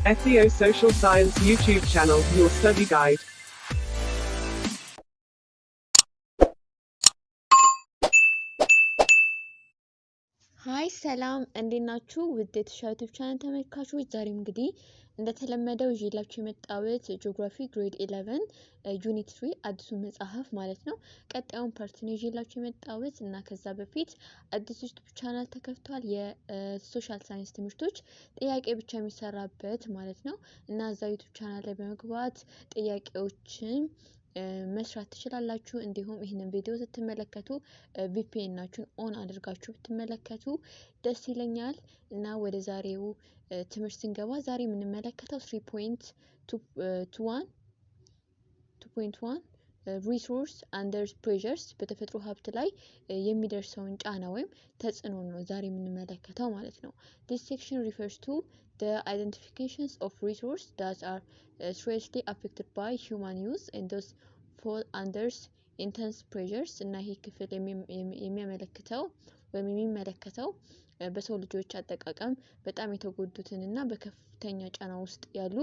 SEO Social Science YouTube channel, your study guide. ሃይ ሰላም እንዴት ናችሁ? ውድ የተሻለ ዩቲዩብ ቻናል ተመልካቾች፣ ዛሬም እንግዲህ እንደተለመደው ይዤላችሁ የመጣሁት ጂኦግራፊ ግሬድ 11 ዩኒት 3 አዲሱ መጽሐፍ ማለት ነው ቀጣዩን ፓርት ነው ይዤላችሁ የመጣሁት እና ከዛ በፊት አዲስ ዩቲዩብ ቻናል ተከፍቷል። የሶሻል ሳይንስ ትምህርቶች ጥያቄ ብቻ የሚሰራበት ማለት ነው እና እዛ ዩቲዩብ ቻናል ላይ በመግባት ጥያቄዎችን መስራት ትችላላችሁ። እንዲሁም ይህንን ቪዲዮ ስትመለከቱ ቪፒኤን ናችሁን ኦን አድርጋችሁ ብትመለከቱ ደስ ይለኛል። እና ወደ ዛሬው ትምህርት ስንገባ ዛሬ የምንመለከተው 3.2.1 ሪሶርስ አንደር ፕሬዠርስ በተፈጥሮ ሀብት ላይ የሚደርሰውን ጫና ወይም ተጽዕኖ ነው ዛሬ የምንመለከተው ማለት ነው። This section refers to the identifications of resources that are seriously affected by human use and those fall under intense pressures እና ይህ ክፍል የሚያመለክተው ወይም የሚመለከተው በሰው ልጆች አጠቃቀም በጣም የተጎዱትን እና በከፍተኛ ጫና ውስጥ ያሉ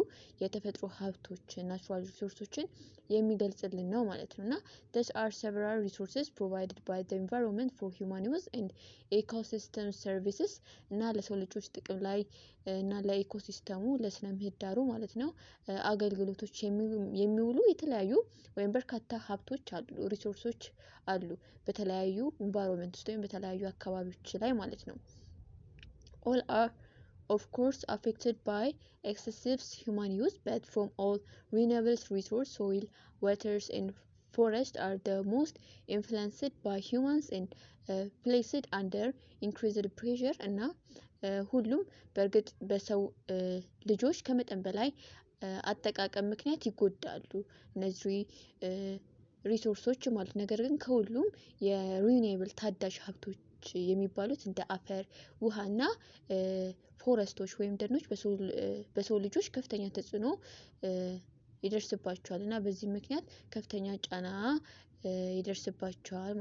የተፈጥሮ ሀብቶች ናቹራል ሪሶርሶችን የሚገልጽልን ነው ማለት ነው። እና these are several resources provided by the environment for human use and ecosystem services እና ለሰው ልጆች ጥቅም ላይ እና ለኢኮሲስተሙ ለስነ ምህዳሩ ማለት ነው አገልግሎቶች የሚውሉ የተለያዩ ወይም በርካታ ሀብቶች አሉ፣ ሪሶርሶች አሉ በተለያዩ ኢንቫይሮንመንት ውስጥ ወይም በተለያዩ አካባቢዎች ላይ ማለት ነው። All are of course affected by excessive human use, but from all renewable resources, soil, waters and forests are the most influenced by humans and placed under increased pressure እና ሁሉም በእርግጥ በሰው ልጆች ከመጠን በላይ አጠቃቀም ምክንያት ይጎዳሉ እነዚህ ሪሶርሶች ማለት። ነገር ግን ከሁሉም የሪኒዌብል ታዳሽ ሀብቶች የሚባሉት እንደ አፈር፣ ውሃና ፎረስቶች ወይም ደኖች በሰው ልጆች ከፍተኛ ተጽዕኖ ይደርስባቸዋል እና በዚህ ምክንያት ከፍተኛ ጫና ይደርስባቸዋል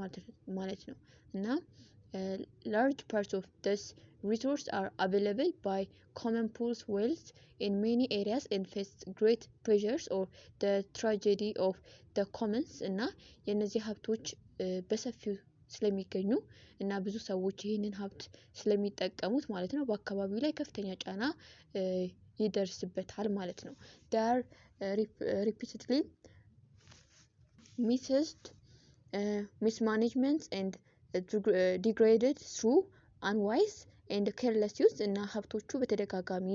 ማለት ነው። እና large parts of this resource are available by common pools wells in many areas and face great pressures or the tragedy of the commons እና የነዚህ ሀብቶች በሰፊው ስለሚገኙ እና ብዙ ሰዎች ይህንን ሀብት ስለሚጠቀሙት ማለት ነው በአካባቢው ላይ ከፍተኛ ጫና ይደርስበታል ማለት ነው። they are repeatedly misused, mismanagement and degraded through unwise and careless use እና ሀብቶቹ በተደጋጋሚ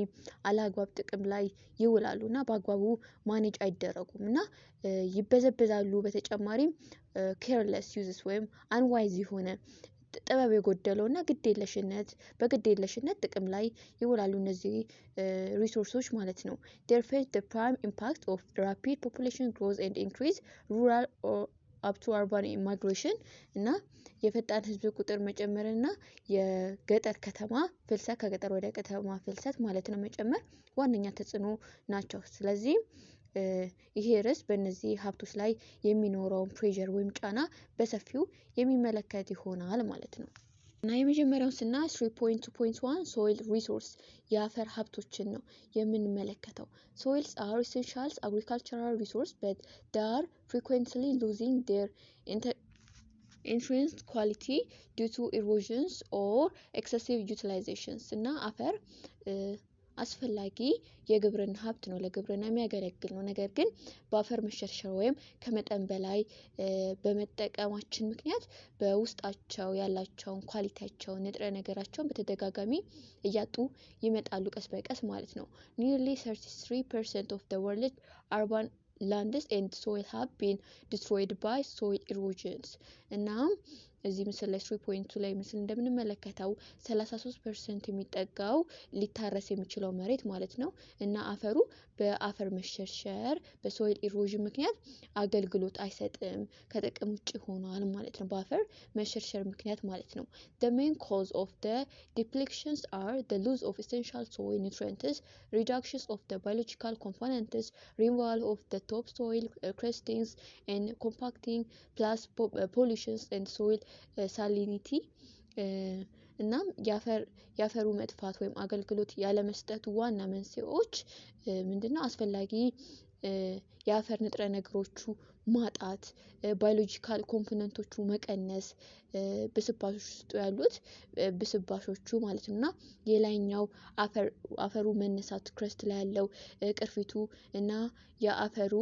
አላግባብ ጥቅም ላይ ይውላሉ እና በአግባቡ ማኔጅ አይደረጉም እና ይበዘበዛሉ። በተጨማሪም careless uses ወይም unwise የሆነ ጥበብ የጎደለው እና በግዴለሽነት ጥቅም ላይ ይውላሉ እነዚህ ሪሶርሶች ማለት ነው። they face the prime impact of rapid population growth and increase rural or up to urban migration እና የፈጣን ህዝብ ቁጥር መጨመር እና የገጠር ከተማ ፍልሰት ከገጠር ወደ ከተማ ፍልሰት ማለት ነው መጨመር ዋነኛ ተጽዕኖ ናቸው። ስለዚህ ይሄ ርዕስ በእነዚህ ሀብቶች ላይ የሚኖረውን ፕሬዠር ወይም ጫና በሰፊው የሚመለከት ይሆናል ማለት ነው። እና የመጀመሪያው ስና 3.2.1 ሶይል ሪሶርስ የአፈር ሀብቶችን ነው የምንመለከተው። ሶይልስ are essential agricultural resource but they are frequently losing their intrinsic quality due to erosions or excessive utilizations እና አፈር አስፈላጊ የግብርና ሀብት ነው፣ ለግብርና የሚያገለግል ነው። ነገር ግን በአፈር መሸርሸር ወይም ከመጠን በላይ በመጠቀማችን ምክንያት በውስጣቸው ያላቸውን ኳሊቲያቸውን ንጥረ ነገራቸውን በተደጋጋሚ እያጡ ይመጣሉ ቀስ በቀስ ማለት ነው። nearly 33% of the world urban lands and soil have been destroyed by soil erosions እና እዚህ ምስል ላይ 3.2 ላይ ምስል እንደምንመለከተው 33% የሚጠጋው ሊታረስ የሚችለው መሬት ማለት ነው እና አፈሩ በአፈር መሸርሸር በሶይል ኢሮዥን ምክንያት አገልግሎት አይሰጥም፣ ከጥቅም ውጭ ሆኗል ማለት ነው በአፈር መሸርሸር ምክንያት ማለት ነው። the main cause of the depletions are the loss of essential soil nutrients, reductions of the biological components, removal of the topsoil crustings and compacting, plus pollutions and soil salinity እናም የአፈሩ መጥፋት ወይም አገልግሎት ያለመስጠቱ ዋና መንስኤዎች ምንድነው? አስፈላጊ የአፈር ንጥረ ነገሮቹ ማጣት፣ ባዮሎጂካል ኮምፖነንቶቹ መቀነስ፣ ብስባሾች ውስጥ ያሉት ብስባሾቹ ማለት ነው እና የላይኛው አፈሩ መነሳት ክረስት ላይ ያለው ቅርፊቱ እና የአፈሩ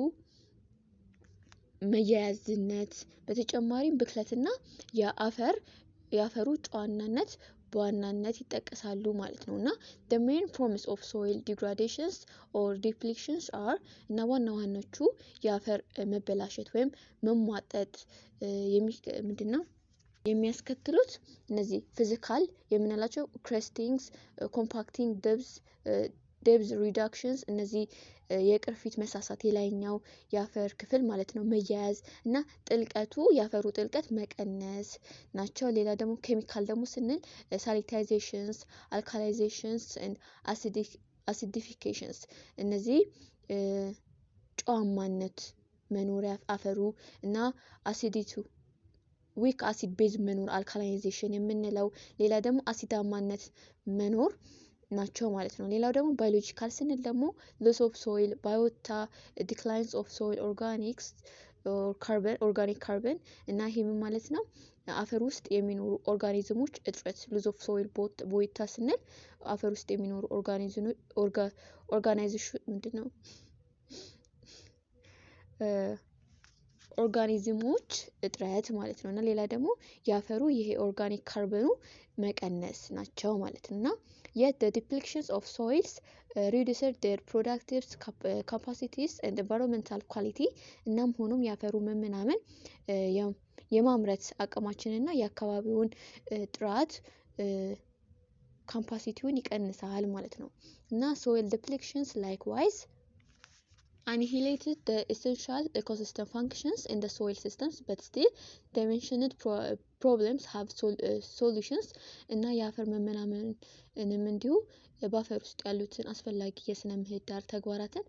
መያያዝነት፣ በተጨማሪም ብክለትና የአፈሩ ጨዋናነት በዋናነት ይጠቀሳሉ ማለት ነው እና the main forms of soil degradations or depletions are እና ዋና ዋናዎቹ የአፈር መበላሸት ወይም መሟጠጥ ምንድነው የሚያስከትሉት እነዚህ ፊዚካል የምንላቸው ክረስቲንግስ፣ ኮምፓክቲንግ፣ ደብዝ ሪዳክሽንስ እነዚህ የቅርፊት መሳሳት የላይኛው የአፈር ክፍል ማለት ነው መያያዝ እና የአፈሩ ጥልቀት መቀነስ ናቸው። ሌላ ደግሞ ኬሚካል ደግሞ ስንል ሳኒታይዜሽንስ፣ አልካላይዜሽንስ ኤንድ አሲዲፊኬሽንስ እነዚህ ጨዋማነት መኖሪያ አፈሩ እና አሲዲቱ ዊክ አሲድ ቤዝ መኖር አልካላይዜሽን የምንለው፣ ሌላ ደግሞ አሲዳማነት መኖር ናቸው ማለት ነው። ሌላው ደግሞ ባዮሎጂካል ስንል ደግሞ ሎስ ኦፍ ሶይል ባዮታ፣ ዲክላይንስ ኦፍ ሶይል ኦርጋኒክ ካርበን እና ይሄ ምን ማለት ነው? አፈር ውስጥ የሚኖሩ ኦርጋኒዝሞች እጥረት ሎስ ኦፍ ሶይል ቦይታ ስንል አፈር ውስጥ የሚኖሩ ኦርጋናይዜሽን ምንድነው? ኦርጋኒዝሞች እጥረት ማለት ነው እና ሌላ ደግሞ የአፈሩ ይሄ ኦርጋኒክ ካርበኑ መቀነስ ናቸው ማለት ነው እና yet the depletions of soils reduces their productive capacities and environmental quality እናም ሆኖም የአፈሩ መመናመን የማምረት አቅማችንና የአካባቢውን ጥራት ካፓሲቲውን ይቀንሳል ማለት ነው እና soil depletions likewise annihilated the essential ecosystem functions in the soil systems but still the mentioned problems have solutions እና የአፈር መመናመንም እንዲሁ በአፈር ውስጥ ያሉትን አስፈላጊ የስነ ምህዳር ተግባራትን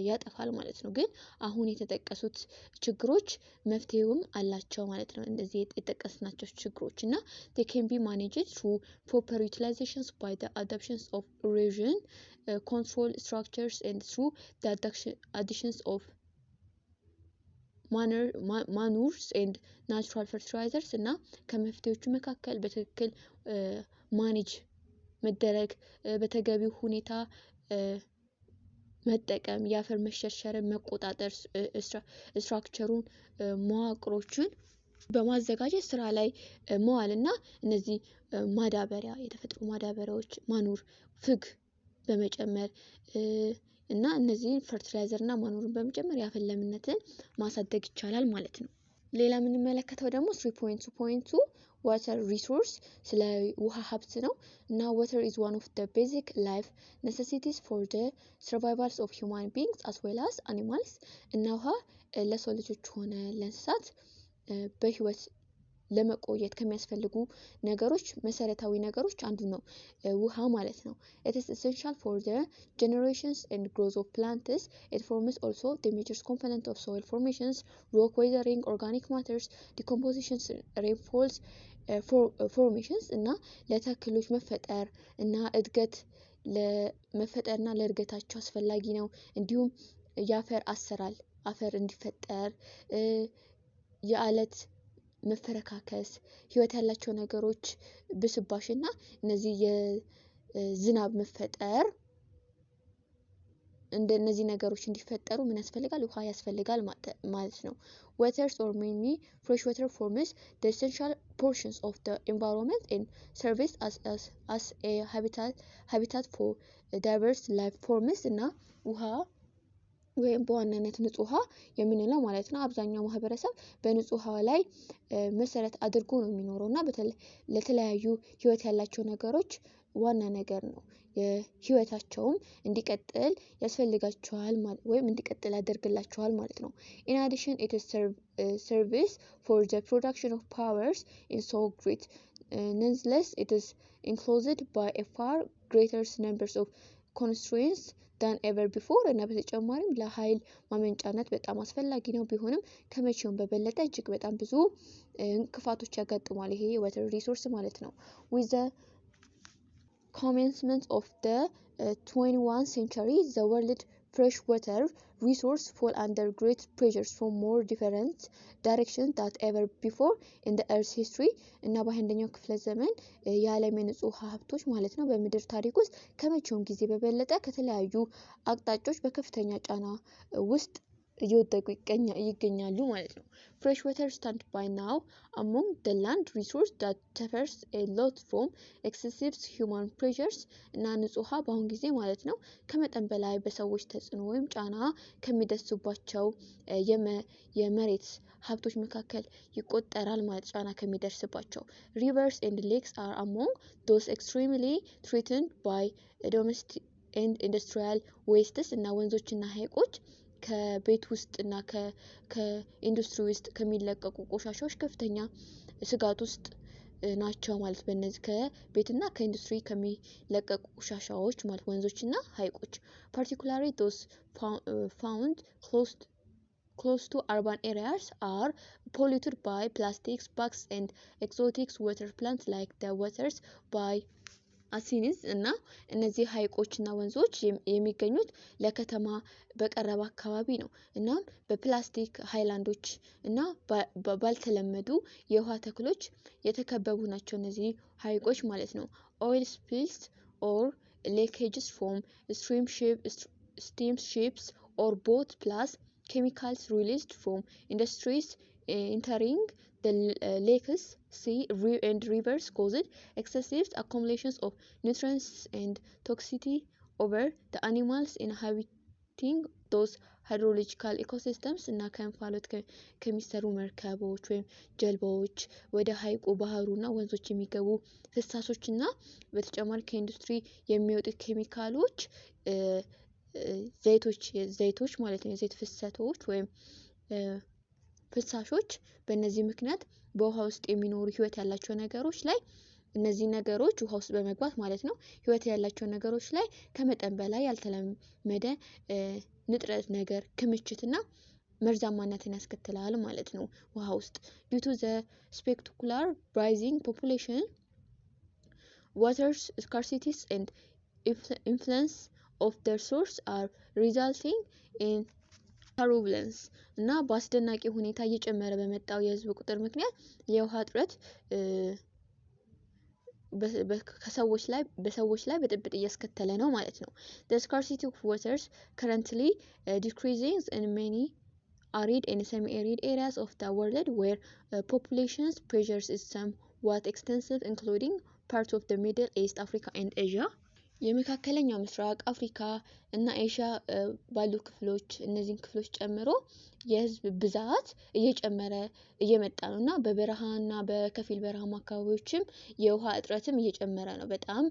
ያጠፋል ማለት ነው። ግን አሁን የተጠቀሱት ችግሮች መፍትሄውም አላቸው ማለት ነው። እንደዚህ የተጠቀስናቸው ችግሮች እና they can be managed through proper utilizations by the adoptions of erosion control structures and through the additions of manures and natural fertilizers እና ከመፍትሄዎቹ መካከል በትክክል ማኔጅ መደረግ በተገቢው ሁኔታ መጠቀም የአፈር መሸርሸርን መቆጣጠር ስትራክቸሩን መዋቅሮችን በማዘጋጀት ስራ ላይ መዋልና እነዚህ ማዳበሪያ የተፈጥሮ ማዳበሪያዎች ማኑር ፍግ በመጨመር እና እነዚህ ፈርቲላይዘር እና ማኑርን በመጨመር የአፈር ለምነትን ማሳደግ ይቻላል ማለት ነው። ሌላ የምንመለከተው ደግሞ 3.2 water resource ስለ ውሃ ሀብት ነው እና water is one of the basic life necessities for the survivals of human beings as well as animals እና ውሃ ለሰው ልጆች ሆነ ለእንስሳት በህይወት ለመቆየት ከሚያስፈልጉ ነገሮች መሰረታዊ ነገሮች አንዱ ነው ውሃ ማለት ነው። It is essential for the generations and growth of plants. It forms also the major component of soil formations, rock weathering, organic matters, decompositions, rainfalls, formations እና ለተክሎች መፈጠር እና እድገት ለመፈጠርና ለእድገታቸው አስፈላጊ ነው። እንዲሁም የአፈር አሰራር አፈር እንዲፈጠር የአለት መፈረካከስ ህይወት ያላቸው ነገሮች ብስባሽና እነዚህ የዝናብ መፈጠር እንደነዚህ ነገሮች እንዲፈጠሩ ምን ያስፈልጋል? ውሃ ያስፈልጋል ማለት ነው። Waters or mainly fresh water forms the essential portions of the environment and serves as a habitat for diverse life forms እና ውሃ ወይም በዋናነት ንጹህ ውሃ የምንለው ማለት ነው። አብዛኛው ማህበረሰብ በንጹህ ውሃ ላይ መሰረት አድርጎ ነው የሚኖረው እና ለተለያዩ ህይወት ያላቸው ነገሮች ዋና ነገር ነው። ህይወታቸውም እንዲቀጥል ያስፈልጋቸዋል ወይም እንዲቀጥል ያደርግላቸዋል ማለት ነው። In addition, it serves for the production of powers in so great. Nonetheless, it is enclosed by a far greater number of constraints than ever before እና በተጨማሪም ለኃይል ማመንጫነት በጣም አስፈላጊ ነው። ቢሆንም ከመቼውም በበለጠ እጅግ በጣም ብዙ እንቅፋቶች ያጋጥማል ይሄ water resource ማለት ነው። with the commencement of the 21st century, the world freshwater resource fall under great pressures from more different directions than ever before in the earth's history እና በ21ኛው ክፍለ ዘመን የዓለም የንጹህ ውሃ ሀብቶች ማለት ነው በምድር ታሪክ ውስጥ ከመቼውም ጊዜ በበለጠ ከተለያዩ አቅጣጫዎች በከፍተኛ ጫና ውስጥ እየወደቁ ይገኛሉ ማለት ነው። fresh water stand by now among the land resource that suffers a lot from excessive human pressures እና ንጹህ ውሃ በአሁን ጊዜ ማለት ነው ከመጠን በላይ በሰዎች ተጽዕኖ ወይም ጫና ከሚደርሱባቸው የመሬት ሀብቶች መካከል ይቆጠራል ማለት ጫና ከሚደርስባቸው rivers and lakes are among those extremely threatened by domestic and industrial wastes እና ወንዞችና ሐይቆች ከቤት ውስጥ እና ከኢንዱስትሪ ውስጥ ከሚለቀቁ ቆሻሻዎች ከፍተኛ ስጋት ውስጥ ናቸው ማለት በእነዚህ ከቤትና ከኢንዱስትሪ ከሚለቀቁ ቆሻሻዎች ማለት ወንዞችና ሐይቆች particularly those found close to urban areas are polluted by plastics bags and exotic water plants like the waters by አሲኒዝ እና እነዚህ ሐይቆችና ወንዞች የሚገኙት ለከተማ በቀረበ አካባቢ ነው። እናም በፕላስቲክ ሃይላንዶች እና ባልተለመዱ የውሃ ተክሎች የተከበቡ ናቸው እነዚህ ሐይቆች ማለት ነው። oil spills or leakages from steamships or boat plus chemicals released from industries entering the lakes, sea, and rivers caused excessive accumulations of nutrients and toxicity over the animals inhabiting those hydrological ecosystems እና ከእንፋሎት ከሚሰሩ መርከቦች ወይም ጀልባዎች ወደ ሐይቁ ባህሩና ወንዞች የሚገቡ ፍሳሾችና በተጨማሪ ከኢንዱስትሪ የሚወጡ ኬሚካሎች ዘይቶች ማለት ነው የዘይት ፍሰቶች ወይም ፍሳሾች በእነዚህ ምክንያት በውሃ ውስጥ የሚኖሩ ህይወት ያላቸው ነገሮች ላይ እነዚህ ነገሮች ውሃ ውስጥ በመግባት ማለት ነው ህይወት ያላቸው ነገሮች ላይ ከመጠን በላይ ያልተለመደ ንጥረ ነገር ክምችትና መርዛማነትን ያስከትላል ማለት ነው ውሃ ውስጥ due to the spectacular rising population water scarcities and influence of their source are resulting in turbulence እና በአስደናቂ ሁኔታ እየጨመረ በመጣው የህዝብ ቁጥር ምክንያት የውሃ እጥረት በሰዎች ላይ በጥብጥ እያስከተለ ነው ማለት ነው። The scarcity of waters currently decreasing in many arid and semi-arid areas of the world where population pressures is somewhat extensive including parts of the Middle East, Africa and Asia የመካከለኛው ምስራቅ አፍሪካ እና ኤሽያ ባሉ ክፍሎች እነዚህን ክፍሎች ጨምሮ የህዝብ ብዛት እየጨመረ እየመጣ ነውና በበረሃና በከፊል በረሃማ አካባቢዎችም የውሃ እጥረትም እየጨመረ ነው በጣም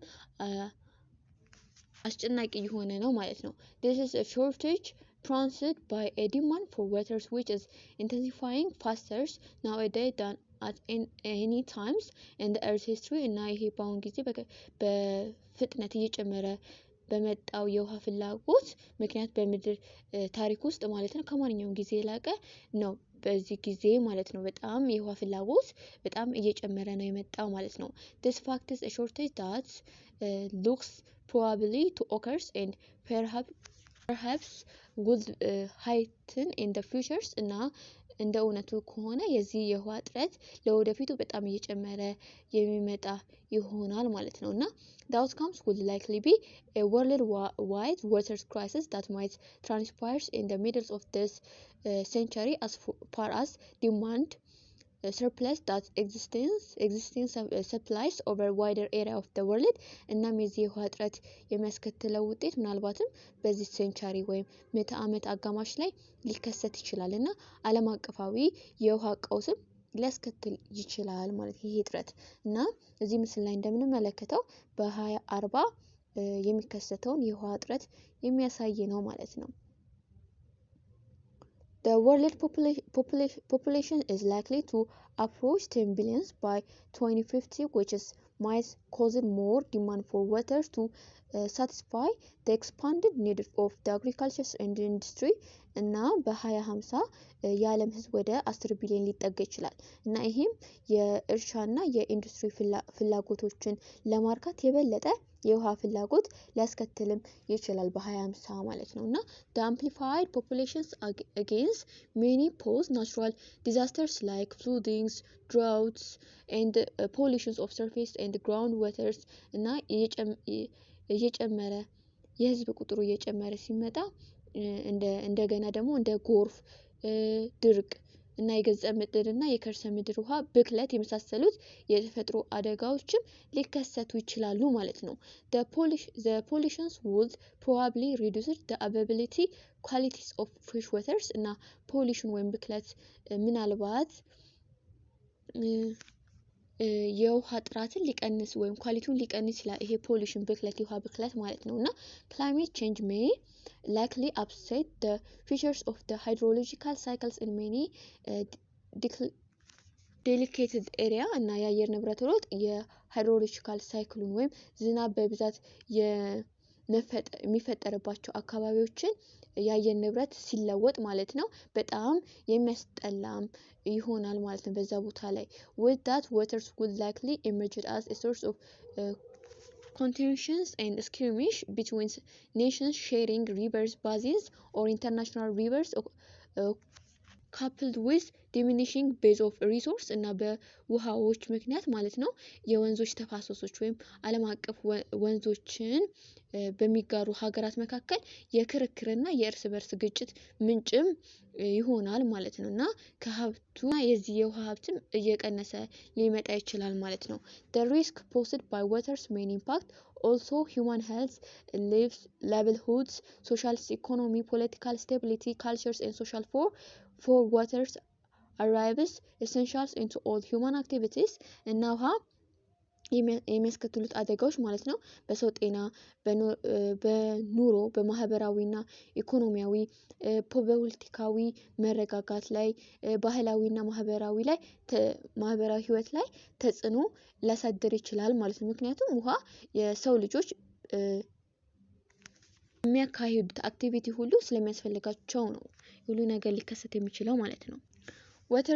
አስጨናቂ የሆነ ነው ማለት ነው። This is a shortage prompted by a demand for water which is intensifying faster nowadays than at any times in the earth history እና ይሄ በአሁን ጊዜ በፍጥነት እየጨመረ በመጣው የውሃ ፍላጎት ምክንያት በምድር ታሪክ ውስጥ ማለት ነው ከማንኛውም ጊዜ የላቀ ነው በዚህ ጊዜ ማለት ነው በጣም የውሃ ፍላጎት በጣም እየጨመረ ነው የመጣው ማለት ነው። This fact is a shortage that looks probably to occur and perhaps would heighten in the futures እና እንደ እውነቱ ከሆነ የዚህ የውሃ እጥረት ለወደፊቱ በጣም እየጨመረ የሚመጣ ይሆናል ማለት ነው እና the outcomes would likely be a worldwide water crisis that might transpire in the middle of this century as far as demand surplus that existing supplies over wider area of the world እናም የዚህ የውሃ እጥረት የሚያስከትለው ውጤት ምናልባትም በዚህ ሴንቸሪ ወይም ምዕተ ዓመት አጋማሽ ላይ ሊከሰት ይችላል እና ዓለም አቀፋዊ የውሃ ቀውስም ሊያስከትል ይችላል ማለት ይሄ እጥረት እና እዚህ ምስል ላይ እንደምንመለከተው በ2040 የሚከሰተውን የውሃ እጥረት የሚያሳይ ነው ማለት ነው። The world population is likely to approach 10 billion by 2050, which is might cause more demand for water to satisfy the expanded needs of the agriculture and industry እና በ2050 የዓለም ህዝብ ወደ 10 ቢሊዮን ሊጠጋ ይችላል እና ይሄም የእርሻና የኢንዱስትሪ ፍላጎቶችን ለማርካት የበለጠ የውሃ ፍላጎት ሊያስከትልም ይችላል በ2050 ማለት ነው እና the amplified populations against many pose natural disasters like floodings, droughts and pollutions of surface and groundwaters እና እየጨመረ የህዝብ ቁጥሩ እየጨመረ ሲመጣ እንደገና ደግሞ እንደ ጎርፍ ድርቅ እና የገጸ ምድርና የከርሰ ምድር ውሃ ብክለት የመሳሰሉት የተፈጥሮ አደጋዎችም ሊከሰቱ ይችላሉ ማለት ነው the pollutions would probably reduce the availability qualities of fresh waters እና pollution ወይም ብክለት ምናልባት የውሃ ጥራትን ሊቀንስ ወይም ኳሊቲውን ሊቀንስ ይችላል ይሄ ፖሊሽን ብክለት የውሃ ብክለት ማለት ነውና climate change may likely upset the features of the hydrological cycles in many delicate area እና የአየር ንብረት ለውጥ የሃይድሮሎጂካል ሳይክሉን ወይም ዝናብ በብዛት የሚፈጠርባቸው አካባቢዎችን የአየር ንብረት ሲለወጥ ማለት ነው በጣም የሚያስጠላም ይሆናል ማለት ነው በዛ ቦታ ላይ with that waters would likely emerge as a source of contentions and skirmish between nations sharing rivers basins or international rivers coupled with diminishing base of resource እና በውሃዎች ምክንያት ማለት ነው የወንዞች ተፋሰሶች ወይም ዓለም አቀፍ ወንዞችን በሚጋሩ ሀገራት መካከል የክርክርና የእርስ በርስ ግጭት ምንጭም ይሆናል ማለት ነውና ከሀብቱና የዚህ የውሃ ሀብትም እየቀነሰ ሊመጣ ይችላል ማለት ነው the risk posed by water's main impact also human health livelihoods social economy political stability cultures and social for water's arrives essentials into all human activities እና ውሃ የሚያስከትሉት አደጋዎች ማለት ነው በሰው ጤና በኑሮ በማህበራዊና ኢኮኖሚያዊ ፖለቲካዊ መረጋጋት ላይ ባህላዊና ማህበራዊ ህይወት ላይ ተጽዕኖ ሊያሳድር ይችላል ማለት ነው ምክንያቱም ውሃ የሰው ልጆች የሚያካሂዱት አክቲቪቲ ሁሉ ስለሚያስፈልጋቸው ነው ሁሉ ነገር ሊከሰት የሚችለው ማለት ነው water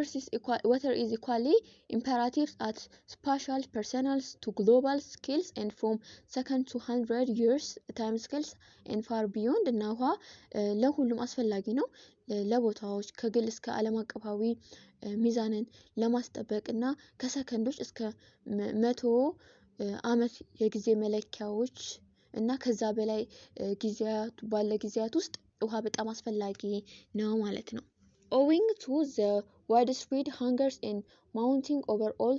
is equally imperative at spatial personal to global scales and from second to 100 years time scales and far beyond እና ውሃ ለሁሉም አስፈላጊ ነው ለቦታዎች ከግል እስከ ዓለም አቀፋዊ ሚዛንን ለማስጠበቅ እና ከሰከንዶች እስከ 100 ዓመት የጊዜ መለኪያዎች እና ከዛ በላይ ጊዜያት ውስጥ ውሃ በጣም አስፈላጊ ነው ማለት ነው owing to the widespread hungers and mounting overall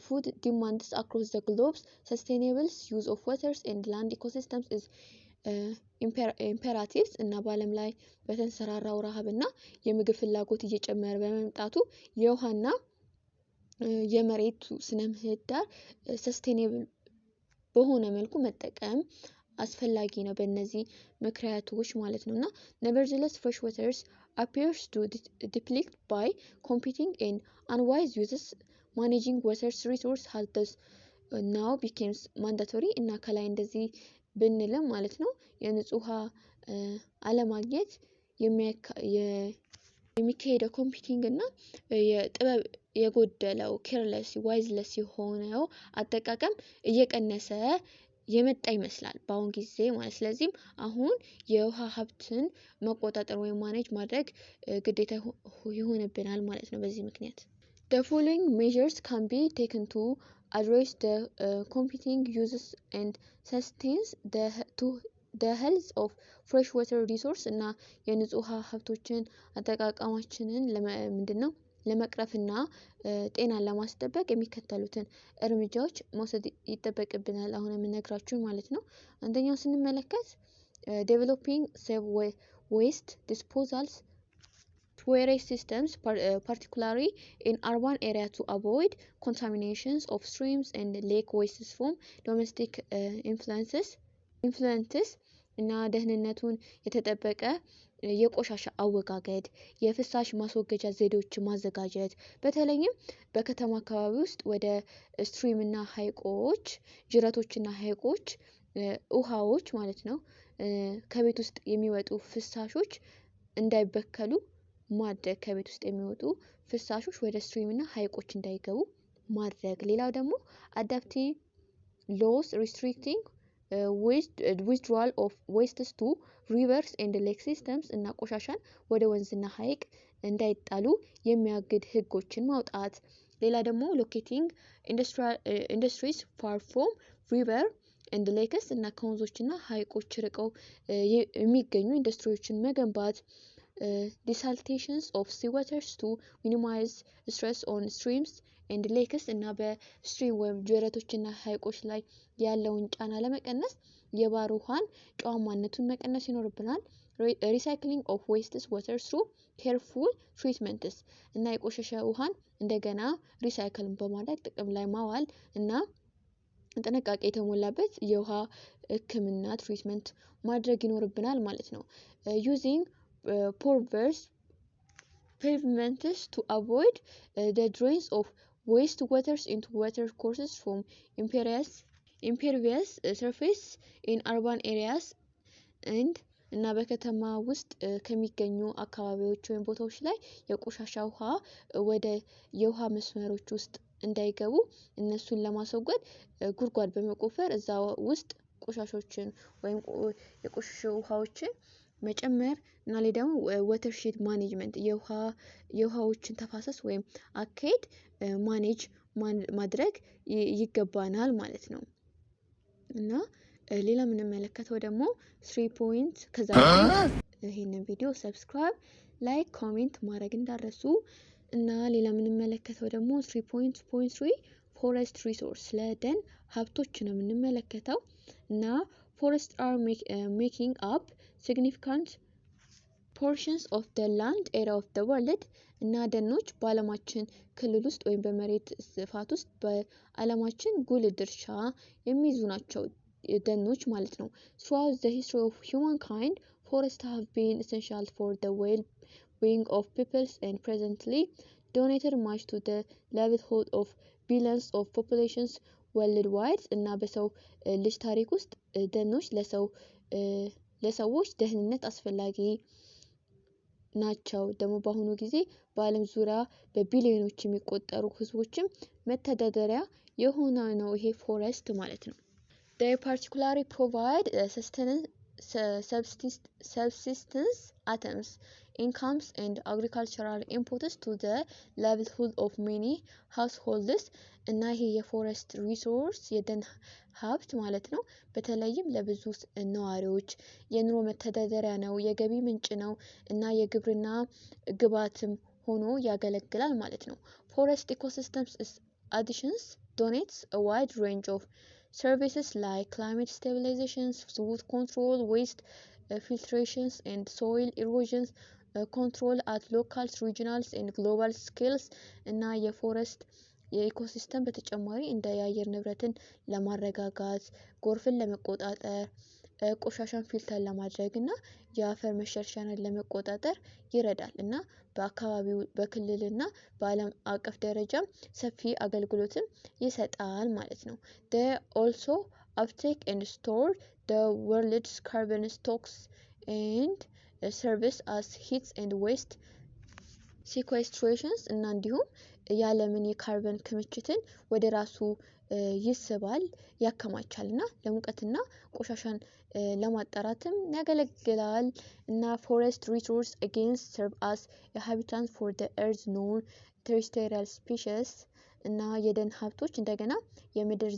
food demands across the globe sustainable use of waters and land ecosystems is imperatives እና በዓለም ላይ በተንሰራራው ረሃብና የምግብ ፍላጎት እየጨመረ በመምጣቱ የውሃና የመሬቱ ስነ ምህዳር ሰስቴኔብል በሆነ መልኩ መጠቀም አስፈላጊ ነው በእነዚህ ምክንያቶች ማለት ነውና nevertheless fresh waters appears to deplete by competing in unwise uses managing water's resource has thus now becomes mandatory እና ከላይ እንደዚህ ብንልም ማለት ነው የንጹህ ውሃ አለማግኘት የሚካሄደው ኮምፒቲንግ እና የጥበብ የጎደለው ኬርለስ ዋይዝለስ የሆነው አጠቃቀም እየቀነሰ የመጣ ይመስላል በአሁን ጊዜ ማለት ስለዚህም አሁን የውሃ ሀብትን መቆጣጠር ወይም ማኔጅ ማድረግ ግዴታ ይሆንብናል ማለት ነው በዚህ ምክንያት the following measures can be taken to address the competing uses and sustains the health of freshwater resource እና የንጹህ ውሃ ሀብቶችን አጠቃቀማችንን ምንድነው ለመቅረፍና ጤናን ለማስጠበቅ የሚከተሉትን እርምጃዎች መውሰድ ይጠበቅብናል አሁን የምነግራችሁ ማለት ነው አንደኛው ስንመለከት developing safe waste disposal systems particularly in urban areas to avoid contaminations of streams and lake wastes from domestic influences እና ደህንነቱን የተጠበቀ የቆሻሻ አወጋገድ፣ የፍሳሽ ማስወገጃ ዘዴዎችን ማዘጋጀት በተለይም በከተማ አካባቢ ውስጥ ወደ ስትሪም እና ሐይቆች፣ ጅረቶችና ሐይቆች ውሃዎች ማለት ነው ከቤት ውስጥ የሚወጡ ፍሳሾች እንዳይበከሉ ማድረግ፣ ከቤት ውስጥ የሚወጡ ፍሳሾች ወደ ስትሪም እና ሐይቆች እንዳይገቡ ማድረግ። ሌላው ደግሞ አዳፕቲቭ ሎስ ሪስትሪክቲንግ withdrawal of wastes to rivers and lake systems እና ቆሻሻን ወደ ወንዝና ሐይቅ እንዳይጣሉ የሚያግድ ህጎችን ማውጣት። ሌላ ደግሞ locating industries far from river and lakes እና ከወንዞችና ሐይቆች ርቀው የሚገኙ ኢንዱስትሪዎችን መገንባት። desaltations of seawaters to minimize stress on streams and lakes እና በስትሪም ወይም ጅረቶችና ሐይቆች ላይ ያለውን ጫና ለመቀነስ የባህር ውሃን ጨዋማነቱን መቀነስ ይኖርብናል። recycling of wastes water through careful treatments እና የቆሸሸ ውሃን እንደገና ሪሳይክል በማድረግ ጥቅም ላይ ማዋል እና ጥንቃቄ የተሞላበት የውሃ ህክምና ትሪትመንት ማድረግ ይኖርብናል ማለት ነው። using porous pavements to avoid the drains of waste waters into water courses from impervious surface in urban areas and እና በከተማ ውስጥ ከሚገኙ አካባቢዎች ወይም ቦታዎች ላይ የቆሻሻ ውሃ ወደ የውሃ መስመሮች ውስጥ እንዳይገቡ እነሱን ለማስወገድ ጉድጓድ በመቆፈር እዛ ውስጥ ቆሻሾችን ወይም የቆሻሻ ውሃዎችን መጨመር እና ላይ ደግሞ ወተርሺድ ማኔጅመንት የውሃዎችን ተፋሰስ ወይም አካሄድ ማኔጅ ማድረግ ይገባናል ማለት ነው። እና ሌላ የምንመለከተው ደግሞ 3 ፖይንት ከዛ ይሄንን ቪዲዮ ሰብስክራይብ፣ ላይክ፣ ኮሜንት ማድረግ እንዳረሱ እና ሌላ የምንመለከተው ደግሞ 3.3 ፎረስት ሪሶርስ ለደን ሀብቶች ነው የምንመለከተው እና ፎረስት አር ሜኪንግ አፕ ሲግኒፊካንት ፖርሽንስ ኦፍ ደ ላንድ ኤሪያ ኦፍ ደ ወርልድ እና ደኖች በዓለማችን ክልል ውስጥ ወይም በመሬት ስፋት ውስጥ በዓለማችን ጉልህ ድርሻ የሚይዙ ናቸው ደኖች ማለት ነው። throughout the history of humankind forests have been essential for the well-being of peoples and presently donated much to the livelihood of billions of populations worldwide እና በሰው ልጅ ታሪክ ውስጥ ደኖች ለሰዎች ደህንነት አስፈላጊ ናቸው። ደግሞ በአሁኑ ጊዜ በዓለም ዙሪያ በቢሊዮኖች የሚቆጠሩ ህዝቦችም መተዳደሪያ የሆነ ነው ይሄ ፎረስት ማለት ነው። they particularly provide subsistence items, incomes and agricultural inputs to the livelihood of many households እና ይሄ የፎረስት ሪሶርስ የደን ሀብት ማለት ነው በተለይም ለብዙ ነዋሪዎች የኑሮ መተዳደሪያ ነው፣ የገቢ ምንጭ ነው እና የግብርና ግብዓትም ሆኖ ያገለግላል ማለት ነው። forest ecosystems additions donates a wide range of services like climate stabilization, wood control, waste filtrations and soil erosion control at local, regional and global scales እና የፎረስት የኢኮሲስተም በተጨማሪ እንደ የአየር ንብረትን ለማረጋጋት፣ ጎርፍን ለመቆጣጠር፣ ቆሻሻን ፊልተር ለማድረግ እና የአፈር መሸርሸርን ለመቆጣጠር ይረዳል እና በአካባቢው በክልልና በዓለም አቀፍ ደረጃ ሰፊ አገልግሎትን ይሰጣል ማለት ነው። they also uptake and store the world's carbon stocks and service as heat and waste sequestrations እና እንዲሁም የዓለምን የካርበን ክምችትን ወደ ራሱ ይስባል ያከማቻል እና ለሙቀትና ቆሻሻን ለማጣራትም ያገለግላል እና forest resource again serve as a habitat for the earth's known terrestrial species እና የደን ሀብቶች እንደገና የምድር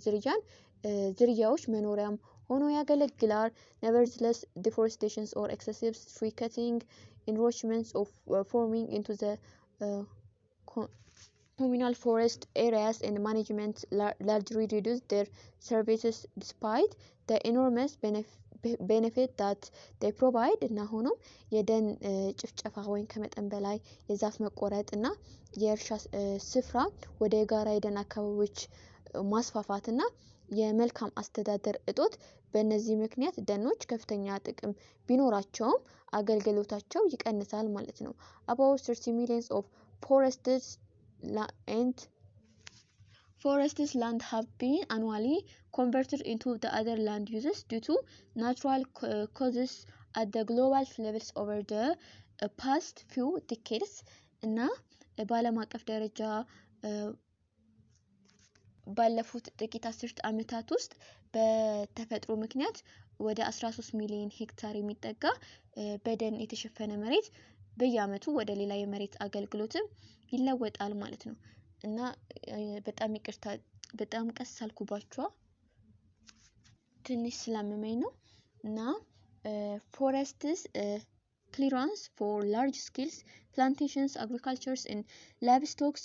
ዝርያዎች መኖሪያም ሆኖ ያገለግላል። nevertheless deforestation or excessive tree cutting, encroachments of forming into the communal forest areas and management largely reduce their services despite the enormous benefit that they provide እና ሆኖም የደን ጭፍጨፋ ወይም ከመጠን በላይ የዛፍ መቆረጥ እና የእርሻ ስፍራ ወደ የጋራ የደን አካባቢዎች ማስፋፋት እና የመልካም አስተዳደር እጦት በእነዚህ ምክንያት ደኖች ከፍተኛ ጥቅም ቢኖራቸውም አገልግሎታቸው ይቀንሳል ማለት ነው። about 30 millions of forests land have been annually converted into the other land uses due to natural causes at the global levels over the past few decades እና በዓለም አቀፍ ደረጃ ባለፉት ጥቂት አስርት ዓመታት ውስጥ በተፈጥሮ ምክንያት ወደ 13 ሚሊዮን ሄክታር የሚጠጋ በደን የተሸፈነ መሬት በየዓመቱ ወደ ሌላ የመሬት አገልግሎትም ይለወጣል ማለት ነው። እና በጣም ይቅርታ በጣም ቀስ አልኩባችሁ ትንሽ ስላመመኝ ነው። እና forests clearance for large scale plantations, agriculture and livestock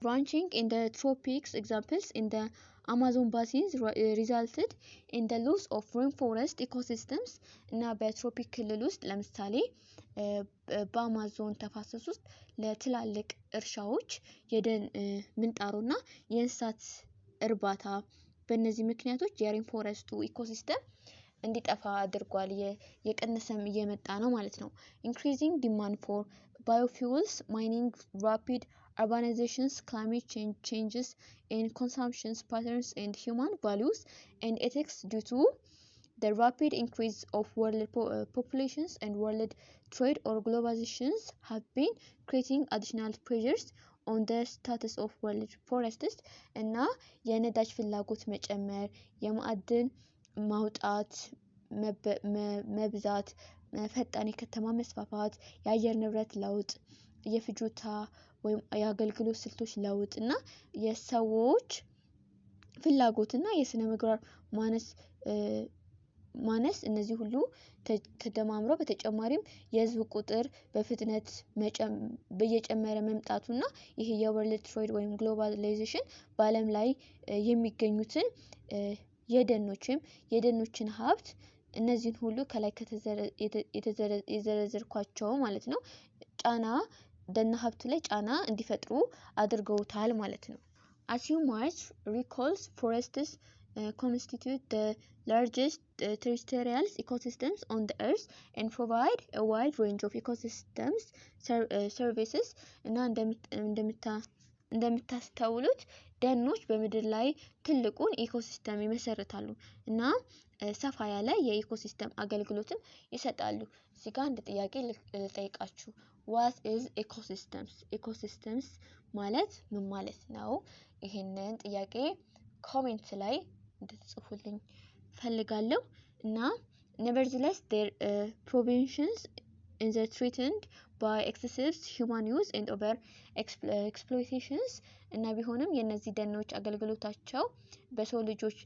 ranching in the tropics, examples in the Amazon basin resulted in the loss of rainforest ecosystems እና በትሮፒክ ክልል ውስጥ ለምሳሌ በአማዞን ተፋሰስ ውስጥ ለትላልቅ እርሻዎች የደን ምንጣሮና የእንስሳት እርባታ በእነዚህ ምክንያቶች የሬንፎረስቱ ኢኮሲስተም እንዲጠፋ አድርጓል። የቀነሰም እየመጣ ነው ማለት ነው። increasing demand for biofuels, mining, rapid urbanizations, climate changes in consumption patterns and human values and ethics due to the rapid increase of world populations and world trade or globalizations have been creating additional pressures on the status of world forests እና የነዳጅ ፍላጎት መጨመር፣ የማዕድን ማውጣት መብዛት፣ ፈጣን የከተማ መስፋፋት፣ የአየር ንብረት ለውጥ፣ የፍጆታ ወይም የአገልግሎት ስልቶች ለውጥ እና የሰዎች ፍላጎትና የስነ ምግባር ማነስ እነዚህ ሁሉ ተደማምረው በተጨማሪም የህዝብ ቁጥር በፍጥነት በየጨመረ መምጣቱና ይሄ የወርልድ ትሬድ ወይም ግሎባላይዜሽን በዓለም ላይ የሚገኙትን የደኖችን ሀብት እነዚህን ሁሉ ከላይ የዘረዘርኳቸው ማለት ነው ጫና ደን ሀብቱ ላይ ጫና እንዲፈጥሩ አድርገውታል ማለት ነው። As you might recall, forests constitute the largest terrestrial ecosystems on the earth and provide a wide range of ecosystems services እና እንደምታስተውሉት ደኖች በምድር ላይ ትልቁን ኢኮሲስተም ይመሰርታሉ እና ሰፋ ያለ የኢኮሲስተም አገልግሎትም ይሰጣሉ። እዚህ ጋር አንድ ጥያቄ ልጠይቃችሁ። what is ecosystems? ecosystems ማለት ምን ማለት ነው? ይሄንን ጥያቄ ኮሜንት ላይ እንድትጽፉልኝ ፈልጋለሁ። እና nevertheless their provisions in the threatened by excessive human use and over exploitations እና ቢሆንም የነዚህ ደኖች አገልግሎታቸው በሰው ልጆች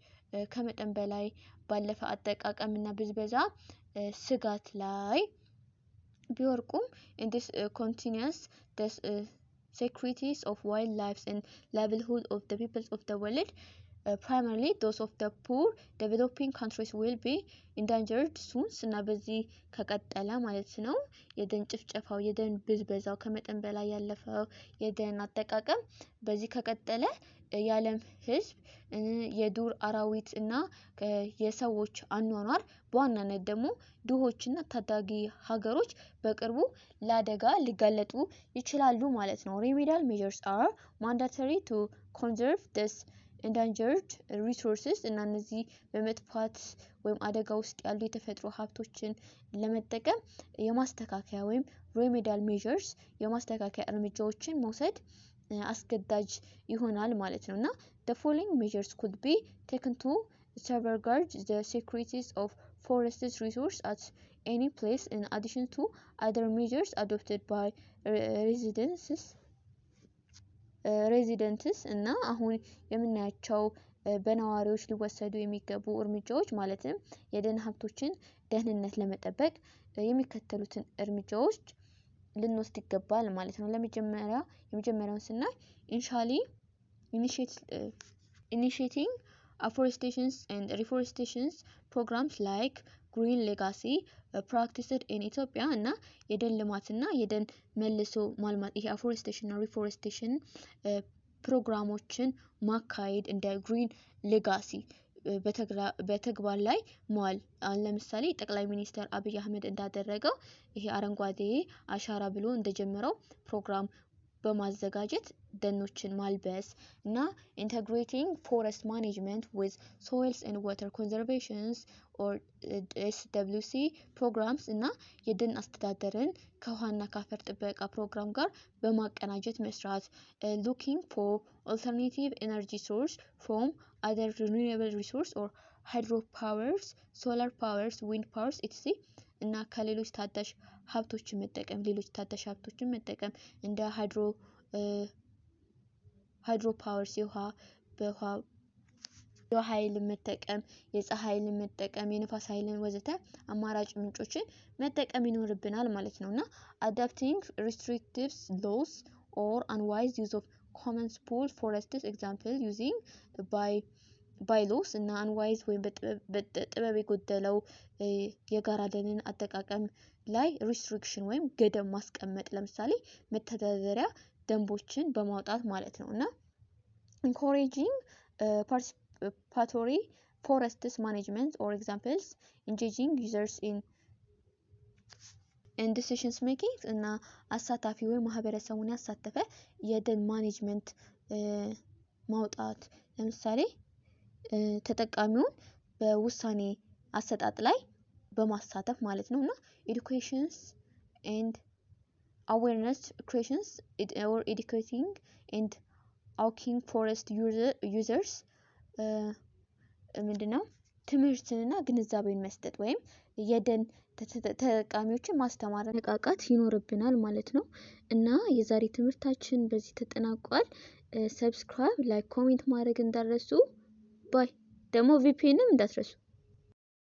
ከመጠን በላይ ባለፈ አጠቃቀምና ብዝበዛ ስጋት ላይ ቢወርቁም in this continuous the securities of wildlife and livelihood of the peoples of the world primarily those of the poor developing countries will be endangered soon እና በዚህ ከቀጠለ ማለት ነው የደን ጭፍጨፋው የደን ብዝበዛው ከመጠን በላይ ያለፈው የደን አጠቃቀም በዚህ ከቀጠለ የዓለም ህዝብ የዱር አራዊት እና የሰዎች አኗኗር በዋናነት ደግሞ ድሆችና ታዳጊ ሀገሮች በቅርቡ ለአደጋ ሊጋለጡ ይችላሉ ማለት ነው። remedial measures are mandatory to conserve this endangered resources እና እነዚህ በመጥፋት ወይም አደጋ ውስጥ ያሉ የተፈጥሮ ሀብቶችን ለመጠቀም የማስተካከያ ወይም remedial measures የማስተካከያ እርምጃዎችን መውሰድ አስገዳጅ ይሆናል ማለት ነው። እና the following measures could be taken to salvaguard the securities of forest resources at any place in addition to other measures adopted by residents እና አሁን የምናያቸው በነዋሪዎች ሊወሰዱ የሚገቡ እርምጃዎች ማለትም የደን ሀብቶችን ደህንነት ለመጠበቅ የሚከተሉትን እርምጃዎች ልንወስድ ይገባል ማለት ነው። የመጀመሪያውን ስናይ initiating afforestation and reforestation programs like green legacy practiced in Ethiopia እና የደን ልማትና የደን መልሶ ማልማት ይሄ afforestation እና reforestation ፕሮግራሞችን ማካሄድ እንደ ግሪን ሌጋሲ በተግባር ላይ መዋል። ለምሳሌ ጠቅላይ ሚኒስትር አብይ አህመድ እንዳደረገው ይሄ አረንጓዴ አሻራ ብሎ እንደጀመረው ፕሮግራም በማዘጋጀት ደኖችን ማልበስ እና integrating forest management with soils and water conservations or SWC programs እና የደን አስተዳደርን ከውሃና ከአፈር ጥበቃ ፕሮግራም ጋር በማቀናጀት መስራት። looking for alternative energy source from other renewable resource or hydro powers, solar powers, wind powers etc. እና ከሌሎች ታዳሽ ሀብቶችን መጠቀም እንደ ሃይድሮ ፓወርስ የውሃ ኃይልን መጠቀም፣ የፀሐይ ኃይልን መጠቀም፣ የንፋስ ኃይልን ወዘተ አማራጭ ምንጮችን መጠቀም ይኖርብናል ማለት ነው። እና adapting restrictive laws or unwise use of common pool forests example using by laws እና unwise ወይም በጥበብ የጎደለው የጋራ ደንን አጠቃቀም ላይ restriction ወይም ገደብ ማስቀመጥ፣ ለምሳሌ መተዳደሪያ ደንቦችን በማውጣት ማለት ነው። እና encouraging participatory forests management or examples engaging users in decisions making እና አሳታፊ ወይም ማህበረሰቡን ያሳተፈ የደን ማኔጅመንት ማውጣት፣ ለምሳሌ ተጠቃሚውን በውሳኔ አሰጣጥ ላይ በማሳተፍ ማለት ነው። እና educations and awareness creations or educating and awking forest users ምንድነው ትምህርትንና ግንዛቤን መስጠት ወይም የደን ተጠቃሚዎችን ማስተማር ነቃቃት ይኖርብናል ማለት ነው። እና የዛሬ ትምህርታችን በዚህ ተጠናቋል። ሰብስክራይብ፣ ላይክ፣ ኮሜንት ማድረግ እንዳትረሱ። ባይ ደግሞ VPNም እንዳትረሱ።